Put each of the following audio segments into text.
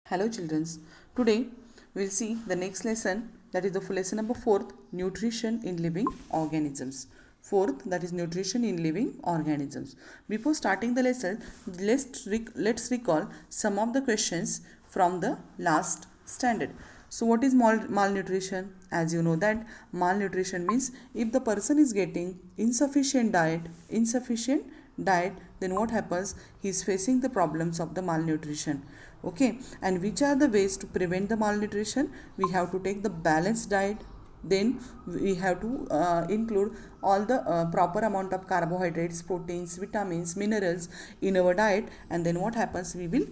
Hello children. Today we'll see the next lesson, that is the lesson number 4th, nutrition in living organisms. Fourth, that is nutrition in living organisms. Before starting the lesson, let's recall some of the questions from the last standard. So what is malnutrition? As you know that malnutrition means if the person is getting insufficient diet, then what happens? He is facing the problems of the malnutrition. Okay, and which are the ways to prevent the malnutrition? We have to take the balanced diet, then we have to include all the proper amount of carbohydrates, proteins, vitamins, minerals in our diet, and then what happens? We will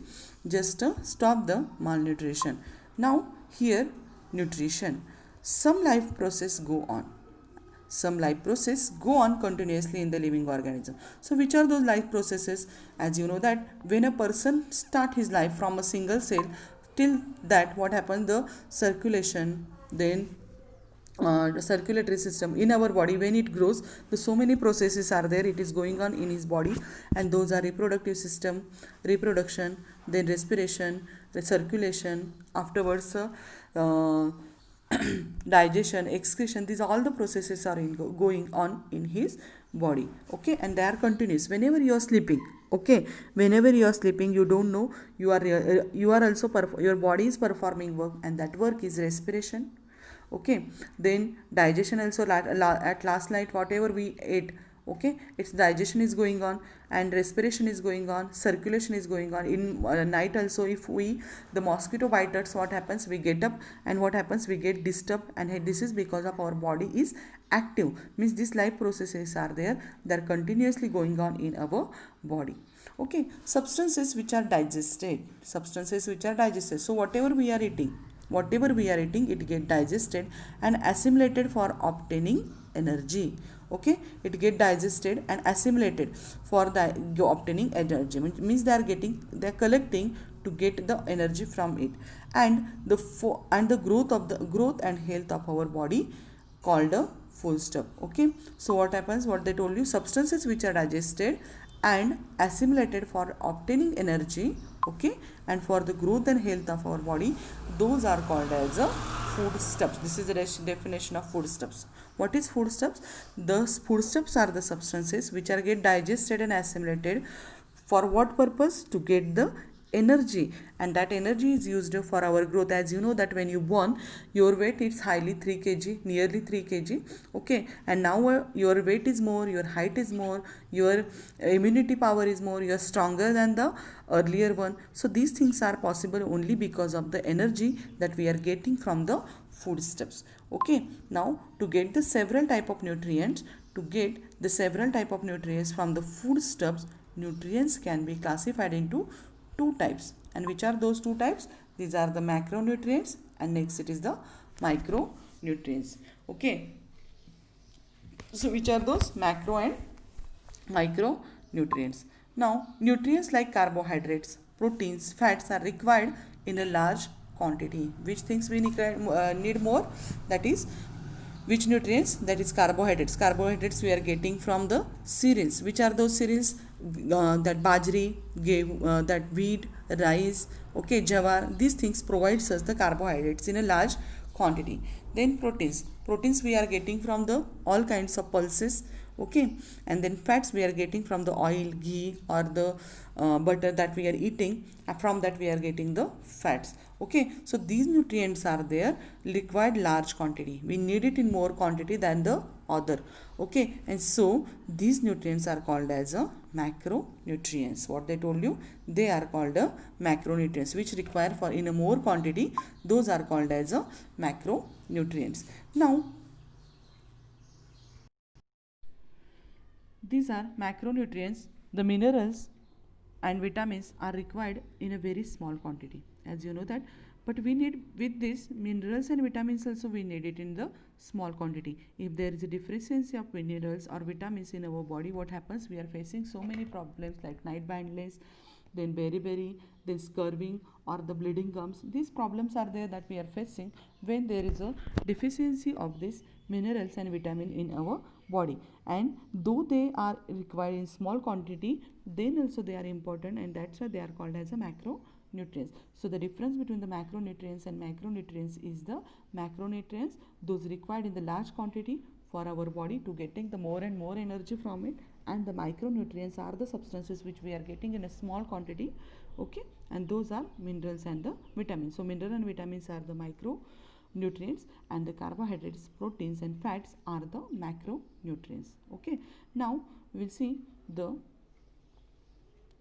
just stop the malnutrition. Now here, nutrition. Some life process go on, some life process go on continuously in the living organism. So which are those life processes? As you know that when a person start his life from a single cell till that, what happens? The circulation, then the circulatory system in our body, when it grows, the so many processes are there, it is going on in his body, and those are reproductive system, reproduction, then respiration, the circulation, afterwards digestion, excretion. These all the processes are going on in his body. Okay, and they are continuous whenever you are sleeping. Okay, whenever you are sleeping, you don't know, you are also your body is performing work, and that work is respiration. Okay, then digestion also, at last night whatever we ate, okay, its digestion is going on, and respiration is going on, circulation is going on in night also. If we, the mosquito bite us, what happens? We get up, and what happens? We get disturbed, and this is because of our body is active, means these life processes are there, they are continuously going on in our body. Okay, substances which are digested, so whatever we are eating, it get digested and assimilated for obtaining energy. Okay, it get digested and assimilated for the obtaining energy, means they are collecting to get the energy from it, and the growth and health of our body called a full stop. Okay, so what happens? What they told you, substances which are digested and assimilated for obtaining energy, okay, and for the growth and health of our body, those are called as a foodstuffs. This is the definition of foodstuffs. What is foodstuffs? The foodstuffs are the substances which are get digested and assimilated. For what purpose? To get the energy, and that energy is used for our growth. As you know that when you born, your weight is highly 3 kg, nearly 3 kg. Okay, and now your weight is more, your height is more, your immunity power is more, you are stronger than the earlier one. So these things are possible only because of the energy that we are getting from the foodstuffs. Okay, now to get the several type of nutrients, from the foodstuffs, nutrients can be classified into two types. And which are those two types? These are the macronutrients, and next it is the micronutrients. Okay, so which are those macro and micronutrients? Now nutrients like carbohydrates, proteins, fats are required in a large quantity. Which things we need more? That is, which nutrients? That is carbohydrates we are getting from the cereals. Which are those cereals? That bajri, that wheat, rice, okay, jawar. These things provides us the carbohydrates in a large quantity. Then proteins we are getting from the all kinds of pulses. Okay, and then fats we are getting from the oil, ghee, or the butter that we are eating. From that we are getting the fats. Okay, so these nutrients are there, required large quantity, we need it in more quantity than the other. Okay, and so these nutrients are called as a macronutrients. What they told you, they are called a macronutrients, which require for in a more quantity, those are called as a macronutrients. Now these are macronutrients. The minerals and vitamins are required in a very small quantity, as you know that, but we need, with this minerals and vitamins also, we need it in the small quantity. If there is a deficiency of minerals or vitamins in our body, what happens? We are facing so many problems like night blindness, then beriberi, then scurvy, or the bleeding gums. These problems are there that we are facing when there is a deficiency of this minerals and vitamin in our body. And though they are required in small quantity, then also they are important, and that's why they are called as a macro nutrients. So the difference between the macronutrients and micronutrients is the macronutrients, those required in the large quantity for our body to getting the more and more energy from it, and the micronutrients are the substances which we are getting in a small quantity, okay, and those are minerals and the vitamins. So mineral and vitamins are the micronutrients, and the carbohydrates, proteins and fats are the macronutrients. Okay, now we will see the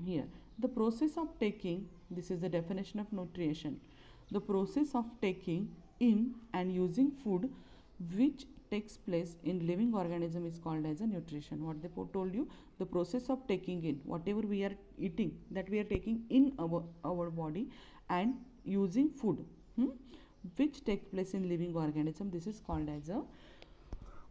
here the process of taking, this is the definition of nutrition, the process of taking in and using food which takes place in living organism is called as a nutrition. What they told you, the process of taking in whatever we are eating, that we are taking in our body, and using food which takes place in living organism, this is called as a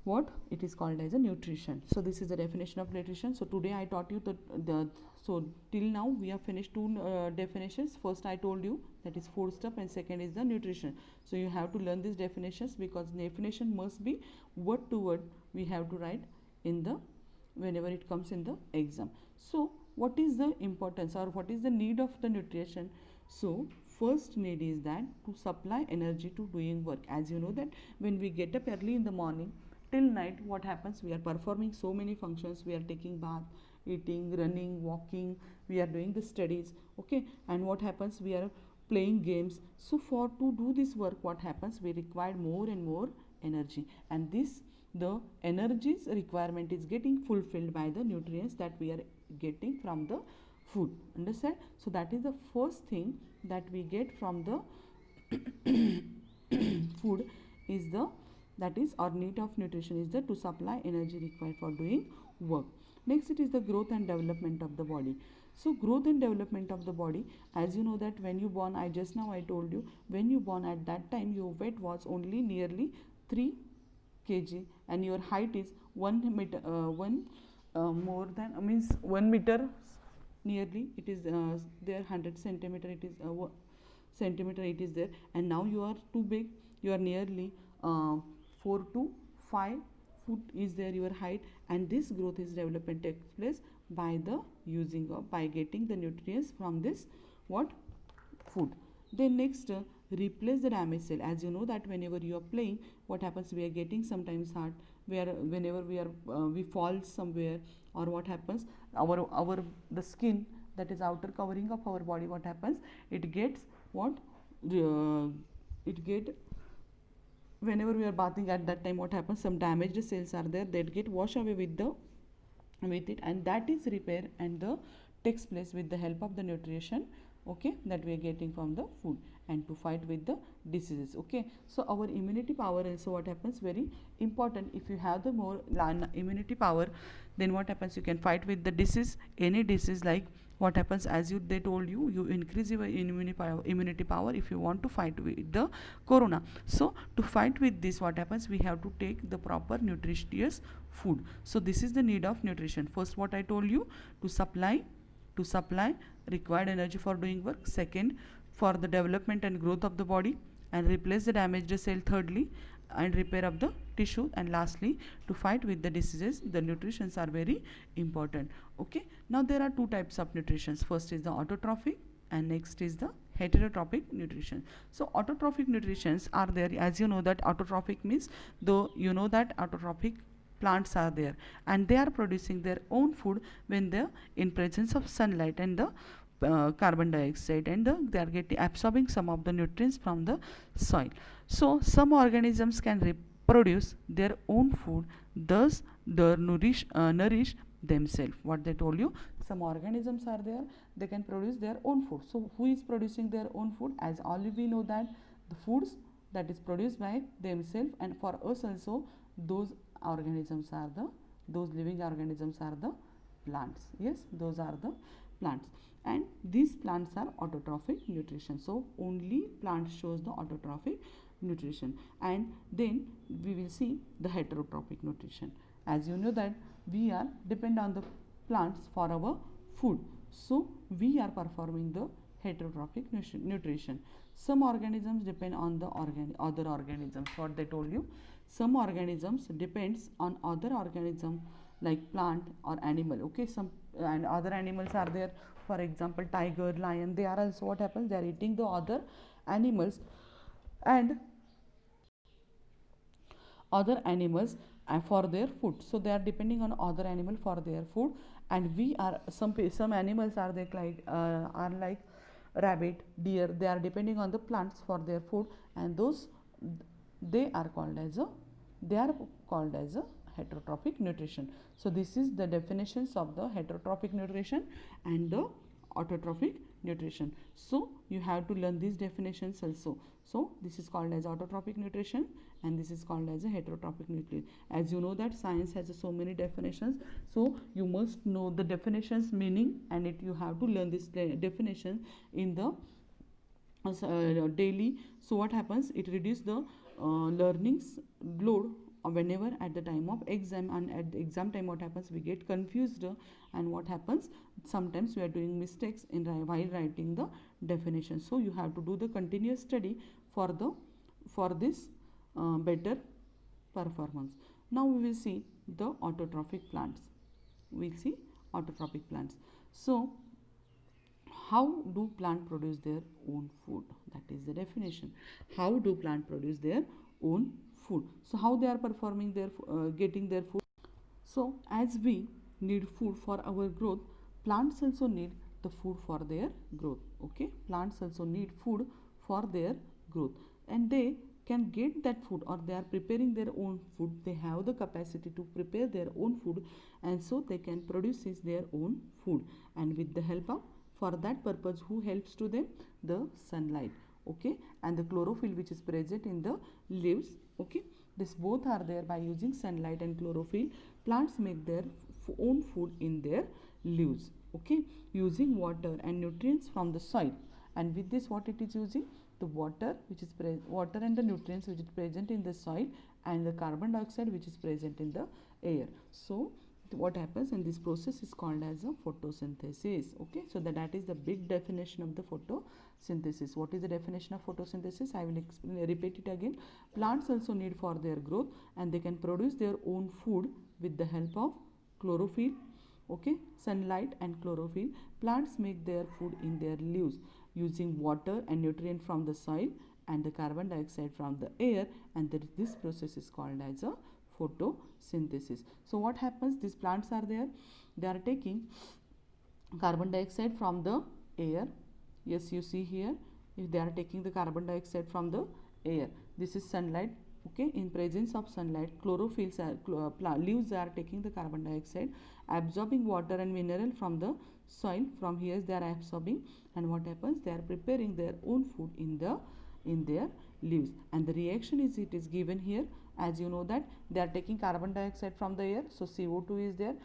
what it is called as a nutrition. So this is the definition of nutrition. So today I taught you the so till now we have finished two definitions. First I told you that is food stuff, and second is the nutrition. So you have to learn these definitions, because definition must be word to word we have to write in the whenever it comes in the exam. So what is the importance or what is the need of the nutrition? So first need is that to supply energy to doing work. As you know that when we get up early in the morning till night, what happens, we are performing so many functions, we are taking bath, eating, running, walking, we are doing the studies, okay, and what happens, we are playing games. So for to do this work, what happens, we require more and more energy, and this the energy's requirement is getting fulfilled by the nutrients that we are getting from the food. Understand? So that is the first thing that we get from the food is the, that is our need of nutrition is the to supply energy required for doing work. Next it is the growth and development of the body. So growth and development of the body, as you know that when you born, I just now I told you, when you born at that time your weight was only nearly 3 kg and your height is 1 meter, more than means 1 meter nearly, it is there 100 centimeter, it is centimeter it is there, and now you are too big, you are nearly 4 to 5 foot is there your height, and this growth is development takes place by the using of, by getting the nutrients from this what food. Then next replace the damaged cell. As you know that whenever you are playing, what happens, we are getting sometimes hurt, where whenever we are we fall somewhere, or what happens, our the skin, that is outer covering of our body, what happens, it gets what it get, whenever we are bathing at that time, what happens, some damaged cells are there that get washed away with the with it, and that is repair and the takes place with the help of the nutrition, okay, that we are getting from the food, and to fight with the diseases. Okay, so our immunity power also, what happens, very important. If you have the more immunity power, then what happens, you can fight with the disease, any disease, like what happens, as you they told you, you increase your immunity power if you want to fight with the corona. So to fight with this, what happens, we have to take the proper nutritious food. So this is the need of nutrition. First, what I told you, to supply required energy for doing work. Second, for the development and growth of the body, and replace the damaged cell. Thirdly, and repair of the tissue, and lastly, to fight with the diseases, the nutritions are very important. Okay, now there are two types of nutritions. First is the autotrophic, and next is the heterotrophic nutrition. So autotrophic nutritions are there. As you know that autotrophic means, though you know that autotrophic plants are there, and they are producing their own food when they are in presence of sunlight and the carbon dioxide, and they are getting absorbing some of the nutrients from the soil. So some organisms can reproduce their own food, thus they nourish themselves. What they told you, some organisms are there, they can produce their own food. So who is producing their own food? As all we know that the foods that is produced by themselves, and for us also, those organisms are the, those living organisms are the plants. Yes, those are the plants, and these plants are autotrophic nutrition. So only plant shows the autotrophic nutrition, and then we will see the heterotrophic nutrition. As you know that we are depend on the plants for our food, so we are performing the heterotrophic nutrition. Some organisms depend on the other organisms. What they told you, some organisms depends on other organism like plant or animal. Okay, some and other animals are there, for example tiger, lion, they are also what happens, they are eating the other animals and other animals for their food. So they are depending on other animal for their food, and we are some animals are like rabbit, deer, they are depending on the plants for their food, and those they are called as a they are called as a heterotrophic nutrition. So this is the definitions of the heterotrophic nutrition and the autotrophic nutrition. So you have to learn these definitions also. So this is called as autotrophic nutrition and this is called as a heterotrophic nutrition. As you know that science has so many definitions, so you must know the definitions meaning, and you have to learn this definition in the daily. So what happens, it reduces the learnings load whenever at the time of exam, and at the exam time what happens, we get confused, and what happens, sometimes we are doing mistakes in while writing the definition. So you have to do the continuous study for this better performance. Now we will see the autotrophic plants. We'll see autotrophic plants. So how do plant produce their own food? That is the definition. How do plant produce their own food? So how they are performing their getting their food? So as we need food for our growth, plants also need the food for their growth. Okay, plants also need food for their growth, and they can get that food, or they are preparing their own food. They have the capacity to prepare their own food, and so they can produce their own food, and with the help of, for that purpose, who helps to them? The sunlight, okay, and the chlorophyll which is present in the leaves. Okay, this both are there. By using sunlight and chlorophyll, plants make their own food in their leaves. Okay, using water and nutrients from the soil, and with this what it is using, the water which is water and the nutrients which is present in the soil, and the carbon dioxide which is present in the air. So what happens in this process is called as a photosynthesis. Okay, so that is the big definition of the photosynthesis. What is the definition of photosynthesis? I will repeat it again. Plants also need for their growth, and they can produce their own food with the help of chlorophyll, okay, sunlight and chlorophyll. Plants make their food in their leaves using water and nutrient from the soil and the carbon dioxide from the air, and this process is called as a photosynthesis. So what happens, these plants are there, they are taking carbon dioxide from the air. Yes, you see here, if they are taking the carbon dioxide from the air, this is sunlight. Okay, in presence of sunlight, chlorophylls are leaves are taking the carbon dioxide, absorbing water and mineral from the soil. From here they are absorbing, and what happens, they are preparing their own food in their leaves, and the reaction is, it is given here. As you know that they are taking carbon dioxide from the air, so CO2 is there.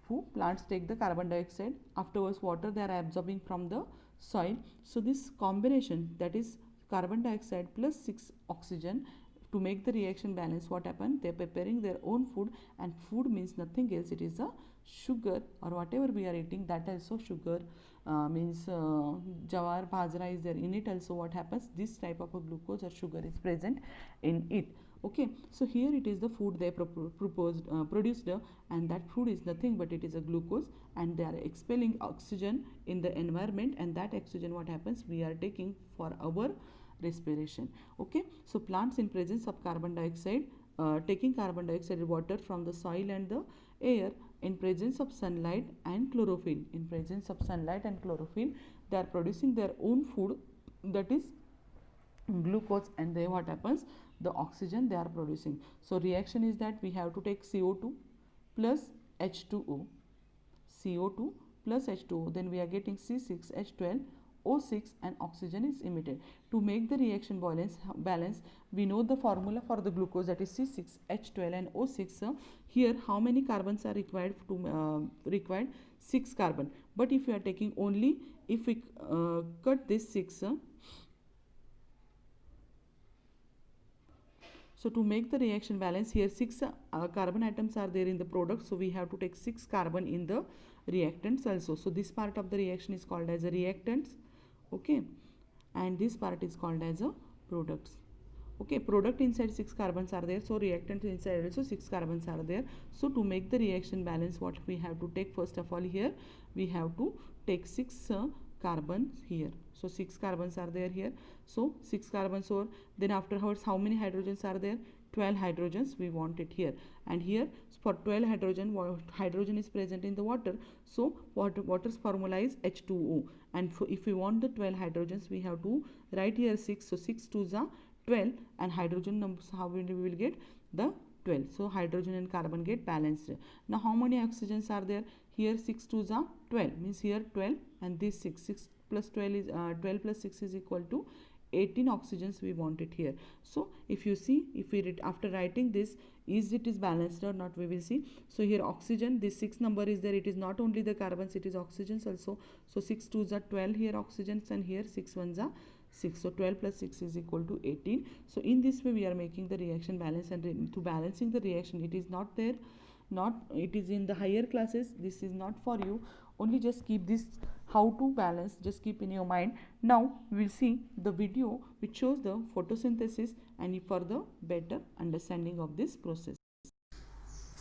Who plants take the carbon dioxide, afterwards water they are absorbing from the soil. So this combination, that is carbon dioxide plus 6 oxygen, to make the reaction balance, what happened, they are preparing their own food, and food means nothing else, it is a sugar, or whatever we are eating, that also sugar, means jawar, bajra is there in it also. What happens, this type of a glucose or sugar is present in it. Okay, so here it is the food they produced, and that food is nothing but it is a glucose, and they are expelling oxygen in the environment, and that oxygen, what happens, we are taking for our respiration. Okay, so plants in presence of carbon dioxide, taking carbon dioxide water from the soil and the air, in presence of sunlight and chlorophyll, in presence of sunlight and chlorophyll, they are producing their own food, that is glucose, and then what happens, the oxygen they are producing. So reaction is that we have to take CO2 plus H2O, CO2 plus H2O, then we are getting C6H12 O6, and oxygen is emitted. To make the reaction balance, we know the formula for the glucose, that is C6H12 and O6. Here how many carbons are required to required 6 carbon, but if you are taking only, if we cut this 6, so to make the reaction balance, here 6 carbon atoms are there in the product, so we have to take 6 carbon in the reactants also. So this part of the reaction is called as a reactants, okay, and this part is called as a products. Okay, product inside 6 carbons are there, so reactant inside also 6 carbons are there. So to make the reaction balance, what we have to take, first of all, here we have to take 6 carbons here. So 6 carbons are there here. So 6 carbons over, then afterwards how many hydrogens are there? 12 hydrogens we want it here, and here for 12 hydrogen is present in the water, so water's formula is H2O, and if we want the 12 hydrogens we have to write here 6, so 6 2s are 12, and hydrogen numbers, how we will get the 12, so hydrogen and carbon get balanced. Now how many oxygens are there? Here 6 2s are 12, means here 12, and this 6 plus 12 is 12 plus 6 is equal to 18 oxygens we want it here. So if you see, if we read after writing this, is it is balanced or not, we will see. So here oxygen, this 6 number is there, it is not only the carbons, it is oxygens also. So 6 2s are 12 here oxygens, and here 6 1s are 6, so 12 plus 6 is equal to 18. So in this way we are making the reaction balance, and to balancing the reaction, it is not there, it is in the higher classes, this is not for you, only just keep this, how to balance, just keep in your mind. Now we will see the video which shows the photosynthesis and for the better understanding of this process.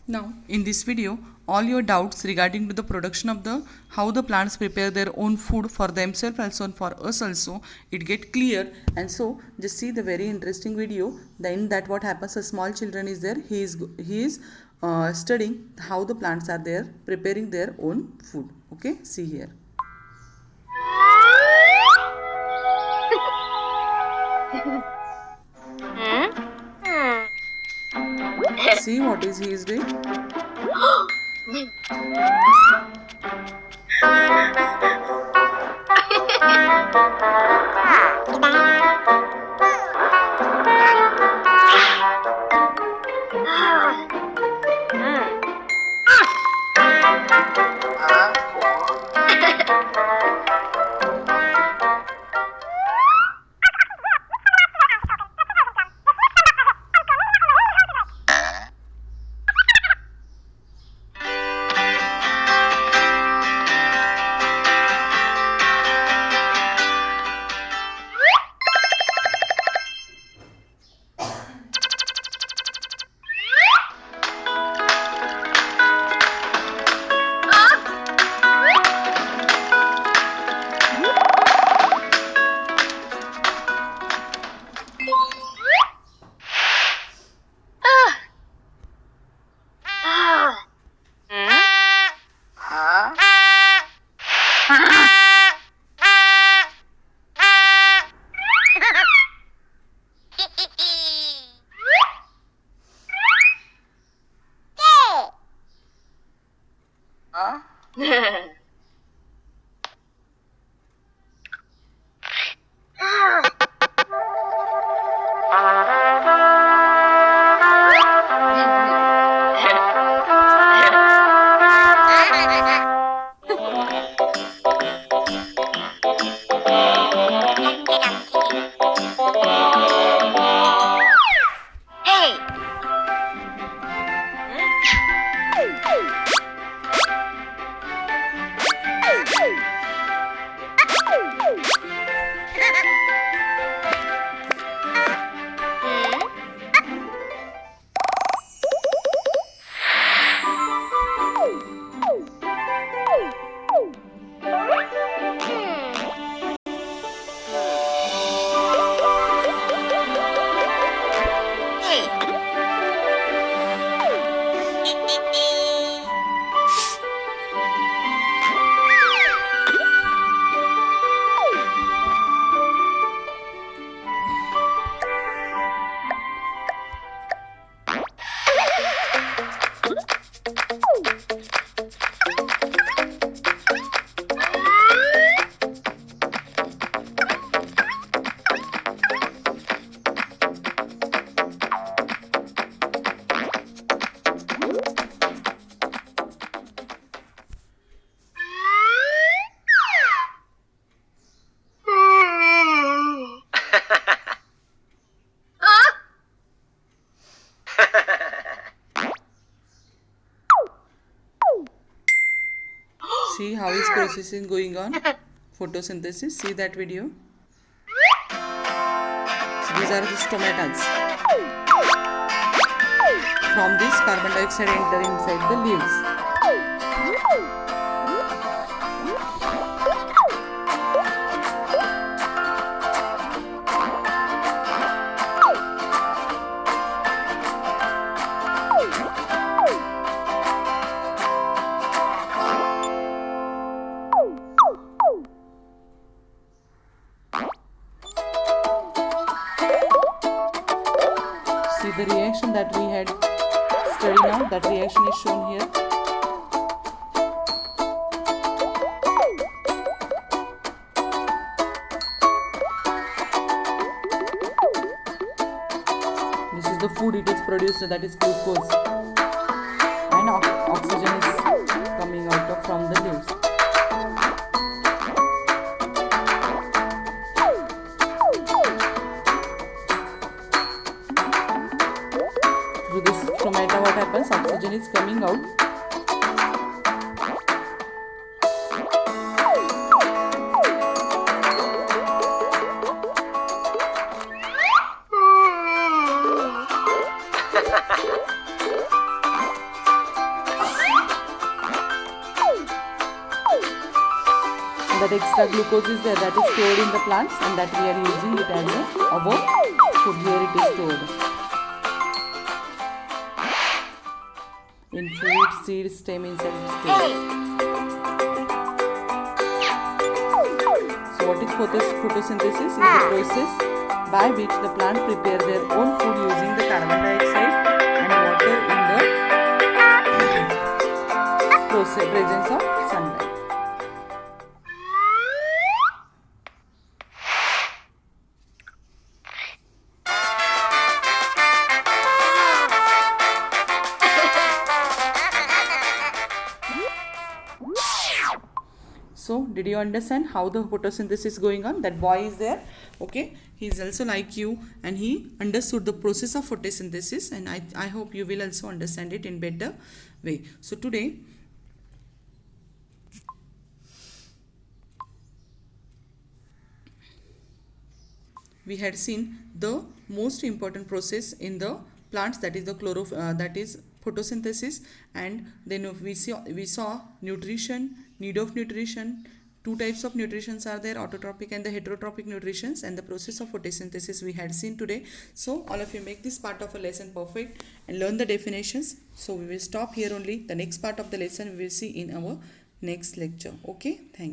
Now in this video, all your doubts regarding to the production of the, how the plants prepare their own food for themselves also and for us also, it get clear. And so just see the very interesting video. Then that what happens, a small children is there, he is studying how the plants are there preparing their own food. Okay, see here. See what is he is doing. See how is processing going on, photosynthesis. See that video. So These are the stomata. From this, carbon dioxide enter inside the leaves. See the reaction that we had studied now, that reaction is shown here. This is the food it is produced, that is glucose, and oxygen is coming out from the leaves. Through this stomata, what happens? Oxygen is coming out. That extra glucose is there, that is stored in the plants, and that we are using it as our food. Here it is stored in fruit, seed, stem, insect stage. So what is photosynthesis? Is the process by which the plant prepare their own food using the carbon dioxide and water in the presence of sunlight. So, did you understand how the photosynthesis is going on? That boy is there, okay? He is also like you, and he understood the process of photosynthesis, and I hope you will also understand it in better way. So, today we had seen the most important process in the plants, that is the photosynthesis, and then we saw nutrition, need of nutrition. Two types of nutritions are there, autotrophic and the heterotrophic nutritions, and the process of photosynthesis we had seen today. So all of you make this part of a lesson perfect and learn the definitions. So we will stop here only. The next part of the lesson we will see in our next lecture. Okay, thank you.